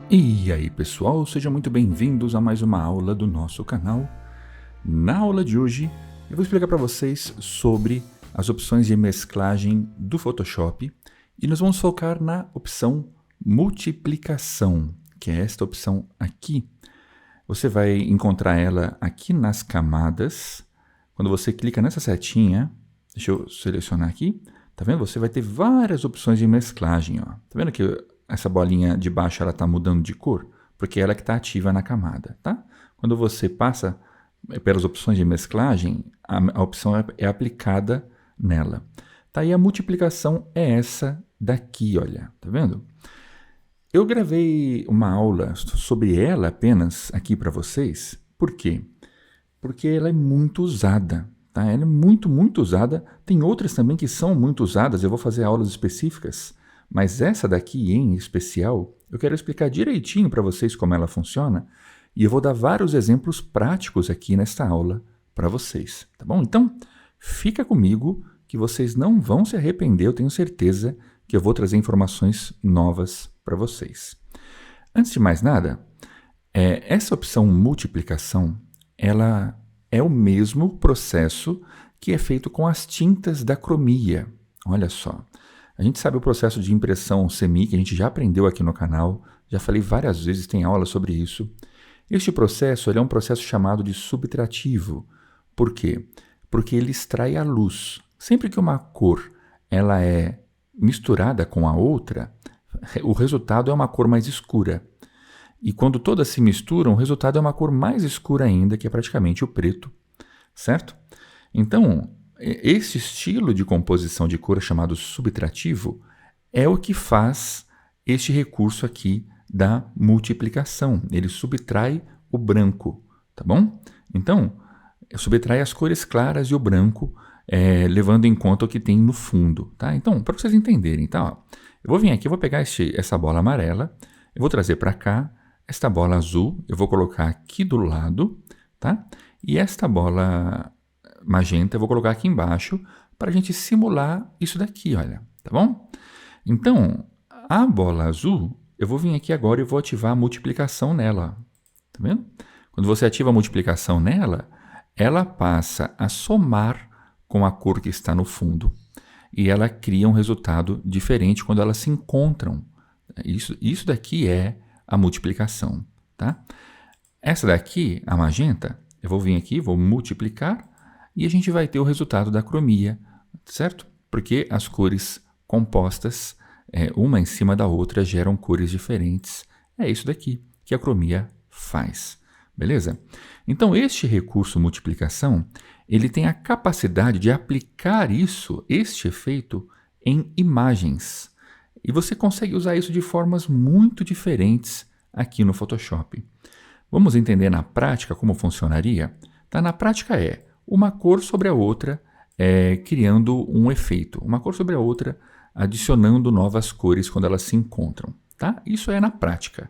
E aí pessoal, sejam muito bem-vindos a mais uma aula do nosso canal. Na aula de hoje eu vou explicar para vocês sobre as opções de mesclagem do Photoshop e nós vamos focar na opção multiplicação, que é esta opção aqui. Você vai encontrar ela aqui nas camadas. Quando você clica nessa setinha, deixa eu selecionar aqui, tá vendo? Você vai ter várias opções de mesclagem, ó. Tá vendo que essa bolinha de baixo ela está mudando de cor? Porque ela que está ativa na camada, tá? Quando você passa pelas opções de mesclagem, a opção é aplicada nela. Tá? E a multiplicação é essa daqui, olha, tá vendo? Eu gravei uma aula sobre ela apenas aqui para vocês. Por quê? Porque ela é muito usada. Tá? Ela é muito usada. Tem outras também que são muito usadas, eu vou fazer aulas específicas. Mas essa daqui em especial, eu quero explicar direitinho para vocês como ela funciona e eu vou dar vários exemplos práticos aqui nesta aula para vocês, tá bom? Então, fica comigo que vocês não vão se arrepender, eu tenho certeza que eu vou trazer informações novas para vocês. Antes de mais nada, essa opção multiplicação, ela é o mesmo processo que é feito com as tintas da cromia. Olha só. A gente sabe o processo de impressão semi, que a gente já aprendeu aqui no canal, já falei várias vezes, tem aula sobre isso. Este processo ele é um processo chamado de subtrativo. Por quê? Porque ele extrai a luz. Sempre que uma cor ela é misturada com a outra, o resultado é uma cor mais escura. E quando todas se misturam, o resultado é uma cor mais escura ainda, que é praticamente o preto, certo? Então, esse estilo de composição de cor chamado subtrativo é o que faz este recurso aqui da multiplicação. Ele subtrai o branco, tá bom? Então, subtrai as cores claras e o branco, levando em conta o que tem no fundo, tá? Então, para vocês entenderem, tá? Ó, eu vou vir aqui, eu vou pegar essa bola amarela, eu vou trazer para cá, esta bola azul, eu vou colocar aqui do lado, tá? E esta bola magenta eu vou colocar aqui embaixo para a gente simular isso daqui, olha, tá bom? Então, a bola azul, eu vou vir aqui agora e vou ativar a multiplicação nela, tá vendo? Quando você ativa a multiplicação nela, ela passa a somar com a cor que está no fundo e ela cria um resultado diferente quando elas se encontram. Isso daqui é a multiplicação, tá? Essa daqui, a magenta, eu vou vir aqui, vou multiplicar e a gente vai ter o resultado da cromia, certo? Porque as cores compostas, uma em cima da outra, geram cores diferentes. É isso daqui que a cromia faz, beleza? Então, este recurso multiplicação, ele tem a capacidade de aplicar este efeito, em imagens. E você consegue usar isso de formas muito diferentes aqui no Photoshop. Vamos entender na prática como funcionaria? Tá? Na prática uma cor sobre a outra, criando um efeito. Uma cor sobre a outra, adicionando novas cores quando elas se encontram. Tá? Isso é na prática.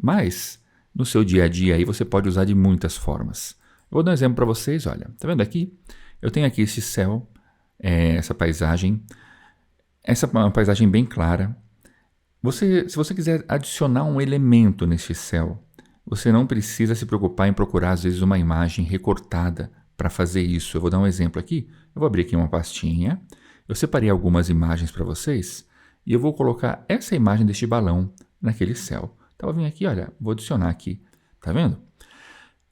Mas, no seu dia a dia, aí você pode usar de muitas formas. Eu vou dar um exemplo para vocês. Olha, tá vendo aqui? Eu tenho aqui esse céu, essa paisagem. Essa é uma paisagem bem clara. Se você quiser adicionar um elemento nesse céu, você não precisa se preocupar em procurar, às vezes, uma imagem recortada para fazer isso. Eu vou dar um exemplo aqui. Eu vou abrir aqui uma pastinha. Eu separei algumas imagens para vocês e eu vou colocar essa imagem deste balão naquele céu. Então, eu vou vir aqui, olha, vou adicionar aqui. Tá vendo?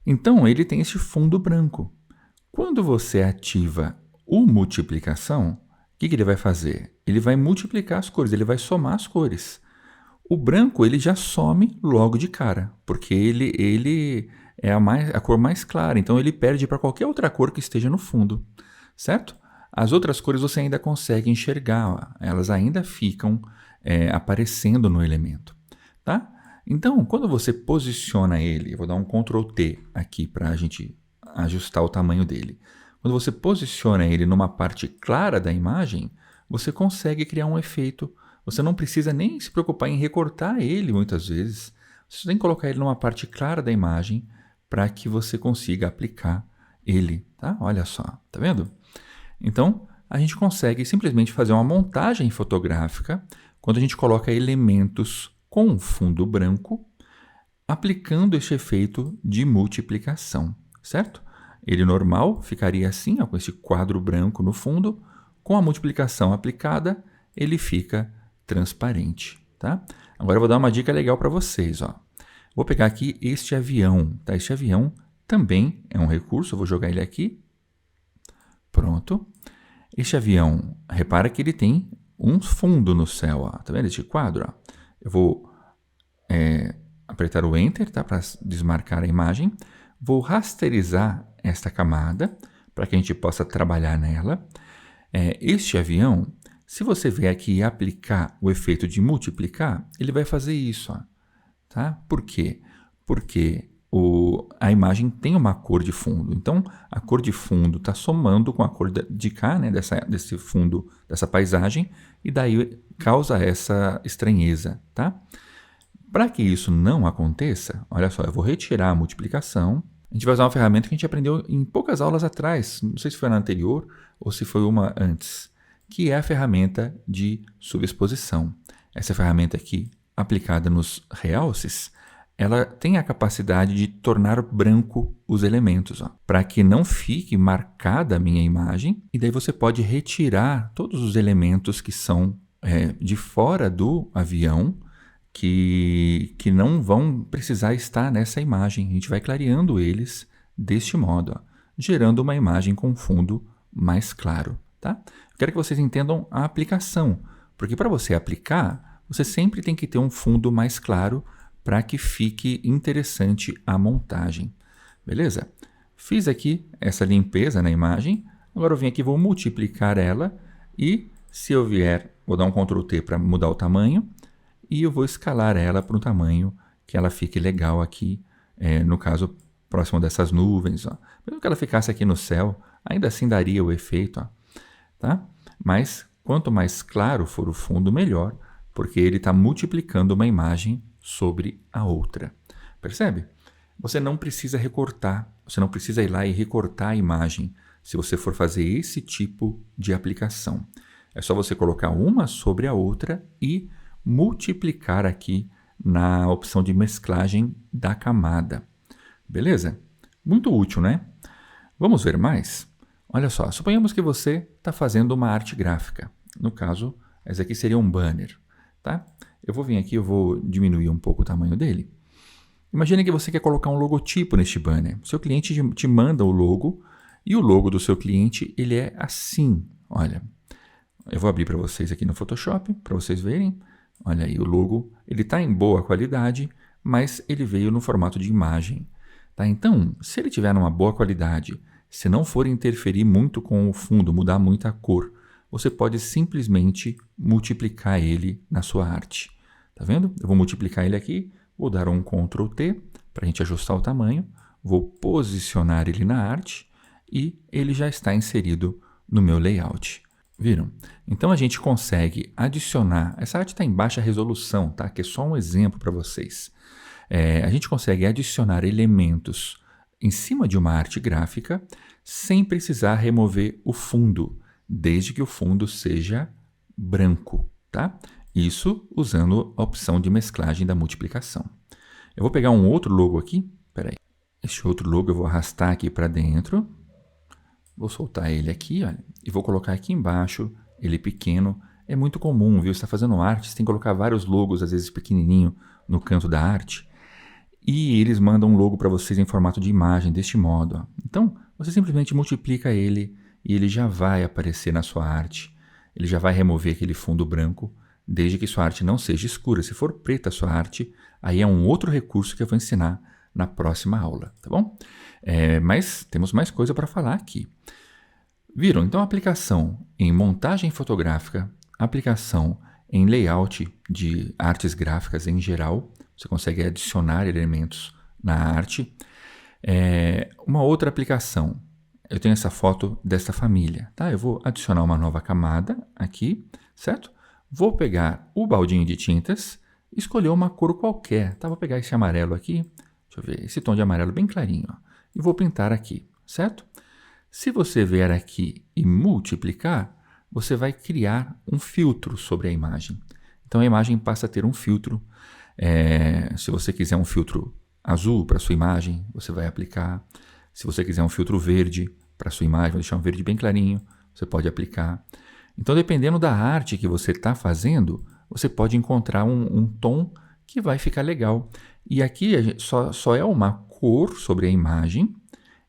Então, ele tem esse fundo branco. Quando você ativa o multiplicação, o que ele vai fazer? Ele vai multiplicar as cores, ele vai somar as cores. O branco ele já some logo de cara, porque ele é a cor mais clara, então ele perde para qualquer outra cor que esteja no fundo, certo? As outras cores você ainda consegue enxergar, ó, elas ainda ficam aparecendo no elemento, tá? Então, quando você posiciona ele, eu vou dar um Ctrl T aqui para a gente ajustar o tamanho dele. Quando você posiciona ele numa parte clara da imagem, você consegue criar um efeito. Você não precisa nem se preocupar em recortar ele muitas vezes. Você tem que colocar ele numa parte clara da imagem para que você consiga aplicar ele, tá? Olha só, tá vendo? Então, a gente consegue simplesmente fazer uma montagem fotográfica quando a gente coloca elementos com fundo branco aplicando este efeito de multiplicação, certo? Ele normal ficaria assim, ó, com esse quadro branco no fundo. Com a multiplicação aplicada, ele fica transparente, tá? Agora eu vou dar uma dica legal para vocês, ó. Vou pegar aqui este avião, tá? Este avião também é um recurso, eu vou jogar ele aqui. Pronto. Este avião, repara que ele tem um fundo no céu, ó. Tá vendo este quadro? Ó? Eu vou apertar o Enter, tá? Para desmarcar a imagem. Vou rasterizar esta camada para que a gente possa trabalhar nela. Este avião, se você vier aqui e aplicar o efeito de multiplicar, ele vai fazer isso, ó, tá? Por quê? Porque a imagem tem uma cor de fundo. Então, a cor de fundo está somando com a cor de cá, né, desse fundo, dessa paisagem, e daí causa essa estranheza, tá? Para que isso não aconteça, olha só, eu vou retirar a multiplicação. A gente vai usar uma ferramenta que a gente aprendeu em poucas aulas atrás, não sei se foi na anterior ou se foi uma antes, que é a ferramenta de subexposição. Essa ferramenta aqui, aplicada nos realces, ela tem a capacidade de tornar branco os elementos, para que não fique marcada a minha imagem, e daí você pode retirar todos os elementos que são de fora do avião, que não vão precisar estar nessa imagem. A gente vai clareando eles deste modo, ó, gerando uma imagem com fundo mais claro. Tá? Eu quero que vocês entendam a aplicação, porque para você aplicar, você sempre tem que ter um fundo mais claro para que fique interessante a montagem. Beleza? Fiz aqui essa limpeza na imagem, agora eu venho aqui e vou multiplicar ela e se eu vier, vou dar um Ctrl T para mudar o tamanho, e eu vou escalar ela para um tamanho que ela fique legal aqui, no caso, próximo dessas nuvens. Ó. Mesmo que ela ficasse aqui no céu, ainda assim daria o efeito. Ó, tá? Mas quanto mais claro for o fundo, melhor, porque ele está multiplicando uma imagem sobre a outra. Percebe? Você não precisa recortar, você não precisa ir lá e recortar a imagem se você for fazer esse tipo de aplicação. É só você colocar uma sobre a outra e multiplicar aqui na opção de mesclagem da camada. Beleza? Muito útil, né? Vamos ver mais? Olha só, suponhamos que você está fazendo uma arte gráfica. No caso, esse aqui seria um banner. Tá? Eu vou vir aqui, eu vou diminuir um pouco o tamanho dele. Imagine que você quer colocar um logotipo neste banner. Seu cliente te manda o logo e o logo do seu cliente ele é assim. Olha, eu vou abrir para vocês aqui no Photoshop, para vocês verem. Olha aí, o logo ele está em boa qualidade, mas ele veio no formato de imagem. Tá? Então, se ele tiver numa boa qualidade, se não for interferir muito com o fundo, mudar muito a cor, você pode simplesmente multiplicar ele na sua arte. Tá vendo? Eu vou multiplicar ele aqui, vou dar um Ctrl T para a gente ajustar o tamanho, vou posicionar ele na arte e ele já está inserido no meu layout. Viram? Então a gente consegue adicionar, essa arte está em baixa resolução, tá? Que é só um exemplo para vocês. A gente consegue adicionar elementos em cima de uma arte gráfica sem precisar remover o fundo, desde que o fundo seja branco, tá? Isso usando a opção de mesclagem da multiplicação. Eu vou pegar um outro logo aqui, peraí. Este outro logo eu vou arrastar aqui para dentro. Vou soltar ele aqui, olha, e vou colocar aqui embaixo, ele pequeno. É muito comum, viu? Você está fazendo arte, você tem que colocar vários logos, às vezes pequenininho, no canto da arte. E eles mandam um logo para vocês em formato de imagem, deste modo. Ó. Então, você simplesmente multiplica ele e ele já vai aparecer na sua arte. Ele já vai remover aquele fundo branco, desde que sua arte não seja escura. Se for preta a sua arte, aí é um outro recurso que eu vou ensinar na próxima aula, tá bom? Mas temos mais coisa para falar aqui. Viram? Então, aplicação em montagem fotográfica, aplicação em layout de artes gráficas em geral, você consegue adicionar elementos na arte. Uma outra aplicação, eu tenho essa foto desta família, tá? Eu vou adicionar uma nova camada aqui, certo? Vou pegar o baldinho de tintas, escolher uma cor qualquer, tá? Vou pegar esse amarelo aqui, deixa eu ver, esse tom de amarelo bem clarinho, ó, e vou pintar aqui, certo? Se você vier aqui e multiplicar, você vai criar um filtro sobre a imagem. Então a imagem passa a ter um filtro. Se você quiser um filtro azul para sua imagem, você vai aplicar. Se você quiser um filtro verde para sua imagem, vou deixar um verde bem clarinho, você pode aplicar. Então, dependendo da arte que você está fazendo, você pode encontrar um tom que vai ficar legal. E aqui só é uma cor sobre a imagem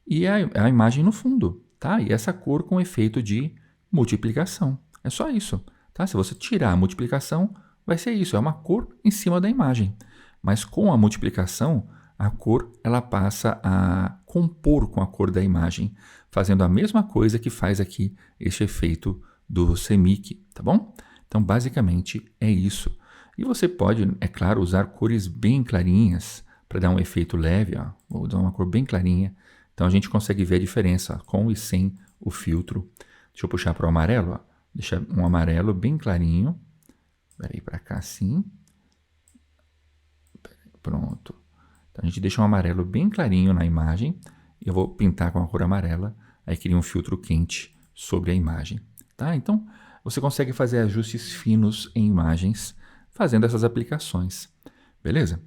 e a imagem no fundo, tá? E essa cor com efeito de multiplicação. É só isso, tá? Se você tirar a multiplicação, vai ser isso, é uma cor em cima da imagem. Mas com a multiplicação, a cor ela passa a compor com a cor da imagem, fazendo a mesma coisa que faz aqui este efeito do CMYK, tá bom? Então, basicamente, é isso. E você pode, é claro, usar cores bem clarinhas para dar um efeito leve. Ó. Vou dar uma cor bem clarinha. Então, a gente consegue ver a diferença ó, com e sem o filtro. Deixa eu puxar para o amarelo. Ó. Deixa um amarelo bem clarinho. Peraí, para cá assim. Pronto. Então, a gente deixa um amarelo bem clarinho na imagem. Eu vou pintar com a cor amarela. Aí cria um filtro quente sobre a imagem. Tá? Então, você consegue fazer ajustes finos em imagens fazendo essas aplicações. Beleza?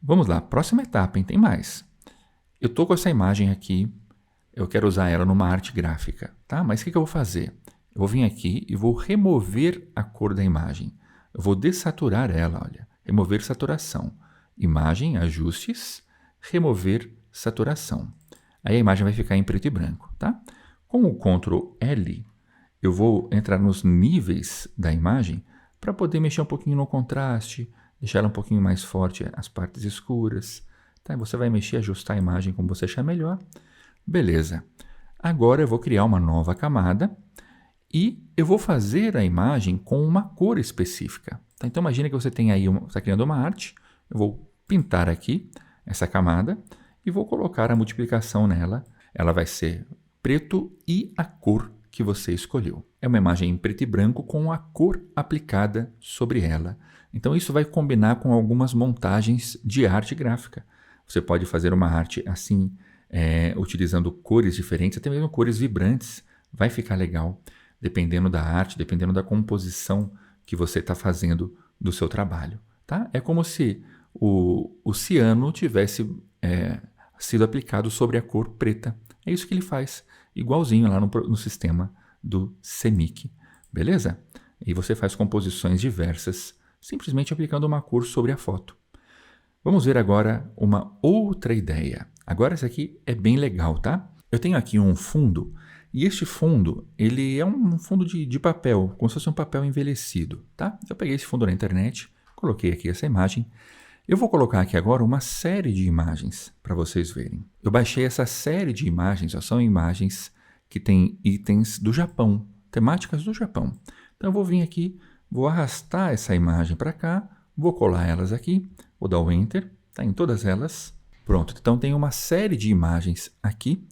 Vamos lá, próxima etapa, hein? Tem mais. Eu estou com essa imagem aqui, eu quero usar ela numa arte gráfica, tá? Mas o que eu vou fazer? Eu vou vir aqui e vou remover a cor da imagem. Eu vou dessaturar ela, olha. Remover saturação. Imagem, ajustes, remover saturação. Aí a imagem vai ficar em preto e branco, tá? Com o Ctrl L, eu vou entrar nos níveis da imagem para poder mexer um pouquinho no contraste, deixar ela um pouquinho mais forte as partes escuras. Tá? Você vai mexer, ajustar a imagem como você achar melhor. Beleza. Agora eu vou criar uma nova camada e eu vou fazer a imagem com uma cor específica. Tá? Então imagina que você tem aí, está criando uma arte, eu vou pintar aqui essa camada e vou colocar a multiplicação nela. Ela vai ser preto e a cor que você escolheu. É uma imagem em preto e branco com a cor aplicada sobre ela. Então isso vai combinar com algumas montagens de arte gráfica. Você pode fazer uma arte assim, utilizando cores diferentes, até mesmo cores vibrantes. Vai ficar legal, dependendo da arte, dependendo da composição que você está fazendo do seu trabalho. Tá? É como se o ciano tivesse sido aplicado sobre a cor preta. É isso que ele faz, igualzinho lá no sistema do CMYK, beleza? E você faz composições diversas, simplesmente aplicando uma cor sobre a foto. Vamos ver agora uma outra ideia. Agora essa aqui é bem legal, tá? Eu tenho aqui um fundo, e este fundo, ele é um fundo de papel, como se fosse um papel envelhecido, tá? Eu peguei esse fundo na internet, coloquei aqui essa imagem. Eu vou colocar aqui agora uma série de imagens para vocês verem. Eu baixei essa série de imagens, são imagens que têm itens do Japão, temáticas do Japão. Então eu vou vir aqui, vou arrastar essa imagem para cá, vou colar elas aqui, vou dar o Enter, tá em todas elas. Pronto, então tem uma série de imagens aqui.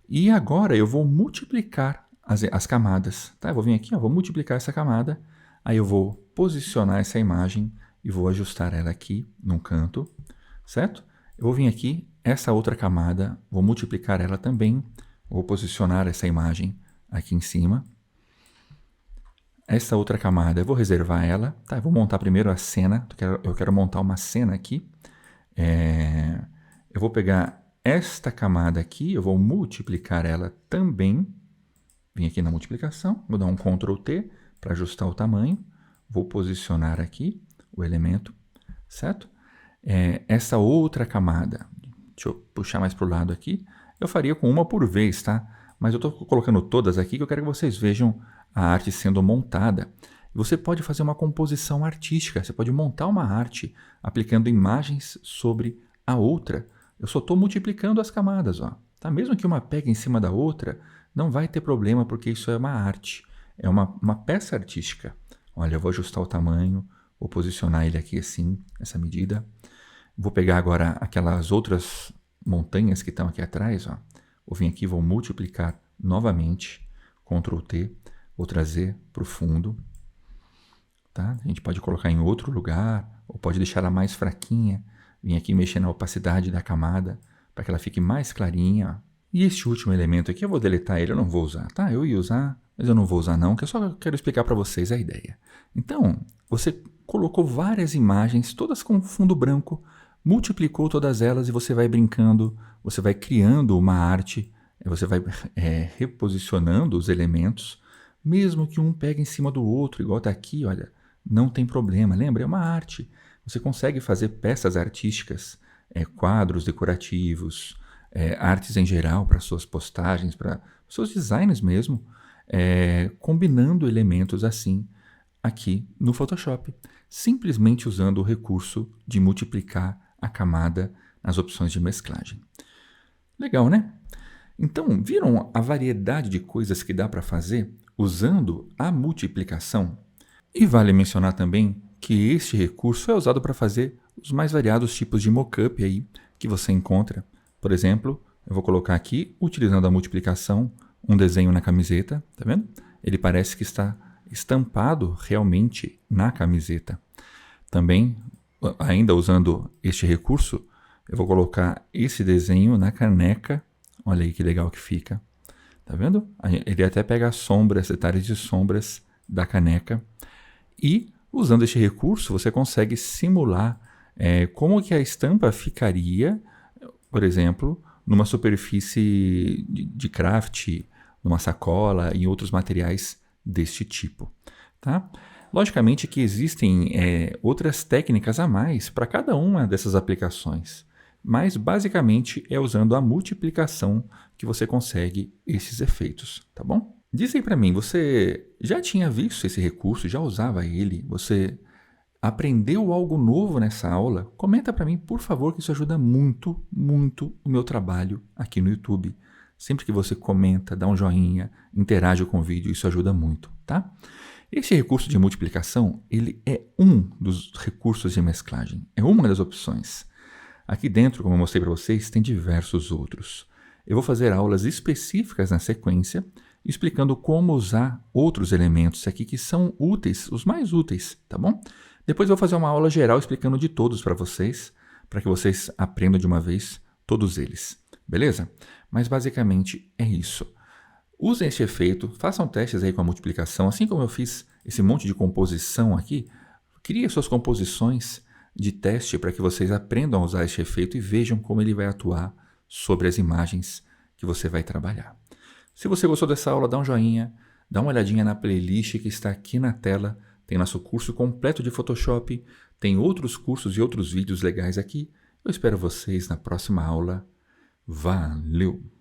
E agora eu vou multiplicar as camadas. Tá? Eu vou vir aqui, ó, vou multiplicar essa camada, aí eu vou posicionar essa imagem e vou ajustar ela aqui num canto, certo? Eu vou vir aqui, essa outra camada, vou multiplicar ela também, vou posicionar essa imagem aqui em cima. Essa outra camada, eu vou reservar ela, tá? Eu vou montar primeiro a cena, eu quero montar uma cena aqui. Eu vou pegar esta camada aqui, eu vou multiplicar ela também. Vim aqui na multiplicação, vou dar um Ctrl T para ajustar o tamanho. Vou posicionar aqui o elemento, certo? Essa outra camada, deixa eu puxar mais para o lado aqui, eu faria com uma por vez, tá? Mas eu estou colocando todas aqui que eu quero que vocês vejam a arte sendo montada. Você pode fazer uma composição artística, você pode montar uma arte aplicando imagens sobre a outra. Eu só estou multiplicando as camadas, ó. Tá? Mesmo que uma pegue em cima da outra, não vai ter problema porque isso é uma arte, é uma peça artística. Olha, eu vou ajustar o tamanho, vou posicionar ele aqui assim, essa medida. Vou pegar agora aquelas outras montanhas que estão aqui atrás, ó. Vou vir aqui, vou multiplicar novamente, Ctrl T, vou trazer para o fundo. Tá? A gente pode colocar em outro lugar, ou pode deixar ela mais fraquinha. Vim aqui mexer na opacidade da camada, para que ela fique mais clarinha. E este último elemento aqui, eu vou deletar ele, eu não vou usar, tá? Eu ia usar, mas eu não vou usar não, que eu só quero explicar para vocês a ideia. Então, você colocou várias imagens, todas com fundo branco, multiplicou todas elas e você vai brincando, você vai criando uma arte, você vai reposicionando os elementos, mesmo que um pegue em cima do outro, igual está aqui, olha, não tem problema. Lembra? É uma arte. Você consegue fazer peças artísticas, quadros decorativos, artes em geral para suas postagens, para seus designs mesmo, combinando elementos assim aqui no Photoshop, simplesmente usando o recurso de multiplicar a camada nas opções de mesclagem. Legal, né? Então, viram a variedade de coisas que dá para fazer usando a multiplicação? E vale mencionar também que este recurso é usado para fazer os mais variados tipos de mockup aí que você encontra. Por exemplo, eu vou colocar aqui, utilizando a multiplicação, um desenho na camiseta, tá vendo? Ele parece que está estampado realmente na camiseta. Também, ainda usando este recurso, eu vou colocar esse desenho na caneca. Olha aí que legal que fica. Tá vendo? Ele até pega as sombras, detalhes de sombras da caneca. E, usando este recurso, você consegue simular como que a estampa ficaria, por exemplo, numa superfície de craft, numa sacola e outros materiais deste tipo. Tá? Logicamente que existem outras técnicas a mais para cada uma dessas aplicações, mas basicamente é usando a multiplicação que você consegue esses efeitos, tá bom? Diz aí para mim, você já tinha visto esse recurso, já usava ele? Você aprendeu algo novo nessa aula? Comenta para mim, por favor, que isso ajuda muito, muito o meu trabalho aqui no YouTube. Sempre que você comenta, dá um joinha, interage com o vídeo, isso ajuda muito, tá? Esse recurso de multiplicação, ele é um dos recursos de mesclagem, é uma das opções. Aqui dentro, como eu mostrei para vocês, tem diversos outros. Eu vou fazer aulas específicas na sequência, explicando como usar outros elementos aqui que são úteis, os mais úteis, tá bom? Depois eu vou fazer uma aula geral explicando de todos para que vocês aprendam de uma vez todos eles, beleza? Mas basicamente é isso. Usem esse efeito, façam testes aí com a multiplicação, assim como eu fiz esse monte de composição aqui, crie suas composições de teste para que vocês aprendam a usar esse efeito e vejam como ele vai atuar sobre as imagens que você vai trabalhar. Se você gostou dessa aula, dá um joinha, dá uma olhadinha na playlist que está aqui na tela, tem nosso curso completo de Photoshop, tem outros cursos e outros vídeos legais aqui. Eu espero vocês na próxima aula. Valeu!